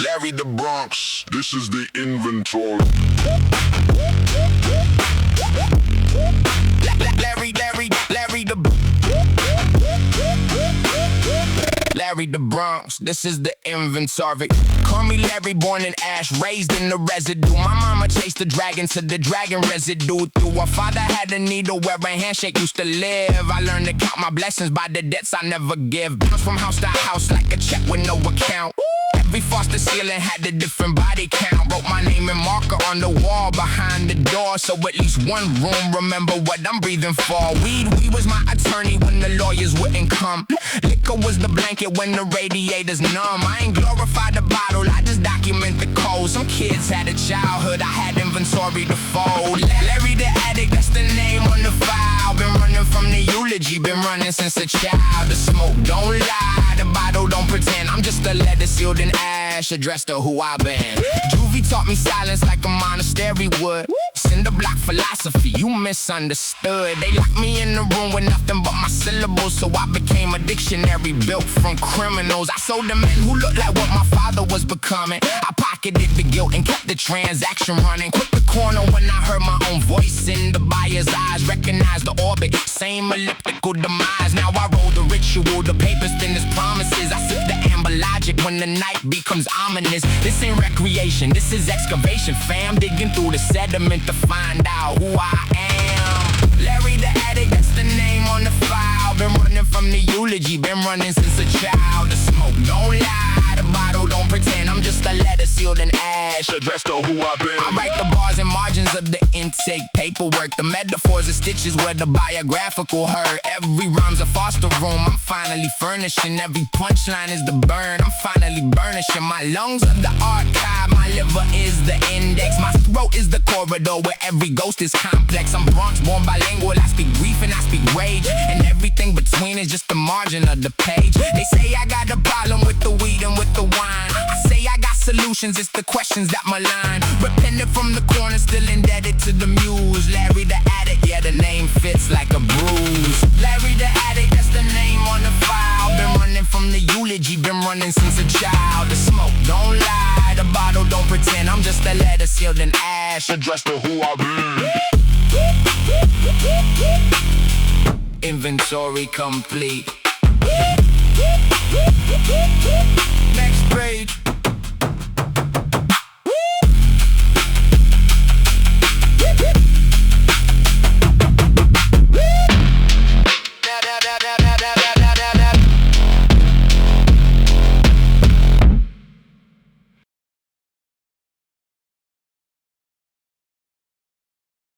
Larry the Bronx, this is the inventory. Larry the Bronx, this is the inventory. Call me Larry, born in ash, raised in the residue. My mama chased the dragon to the dragon residue. Through her father had a needle where a handshake used to live. I learned to count my blessings by the debts I never give. Bounce from house to house like a check with no account. Every foster ceiling had a different body count. Wrote my name in marker on the wall behind the door, so at least one room remember what I'm breathing for. Weed was my attorney when the lawyers wouldn't come. Liquor was the blanket when the radiators numb. I ain't glorify the bottle, I just document the code. Some kids had a childhood, I had inventory to fold. Larry the Addict, that's the name on the file. Been running from the eulogy, been running since a child. The smoke don't lie, the bottle don't pretend. I'm just a letter sealed in ash, addressed to who I been. Juvie taught me silence like a monastery would. Cinder block philosophy, you misunderstood. They locked me in the room with nothing but my syllables, so I became a dictionary built from criminals. I sold the men who looked like what my father was becoming. I pocketed the guilt and kept the transaction running. Quit the corner when I heard my own voice in the buyer's eyes. Recognized the orbit, same elliptical demise. Now I roll the ritual, the paper's thin as promises. I sip the amber logic when the night becomes ominous. This ain't recreation, this is excavation, fam. Digging through the sediment to find out who I am. Larry the Addict, that's the name on the file. Been running from the eulogy, been running since a child. The smoke don't lie, the bottle don't pretend. I'm just a letter sealed in ash, addressed to who I've been. I write the bars and margins of the intake paperwork. The metaphors are stitches where the biographical hurt. Every rhyme's a foster room, I'm finally furnishing. Every punchline is the burn, I'm finally burnishing. My lungs are the archive, my liver is the index. My throat is the corridor where every ghost is complex. I'm Bronx born bilingual, I speak grief and I speak rage. And everything between is just the margin of the page. They say I got a problem with the weed and with the wine. I say I got solutions, it's the questions that malign. Repentant from the corner, still indebted to the muse. Larry the Addict, yeah, the name fits like a bruise. Larry the Addict, that's the name on the file. Been running from the eulogy, been running since a child. The smoke don't lie, the bottle don't pretend. I'm just a letter sealed in ash, addressed to who I've been. Inventory complete. Next page.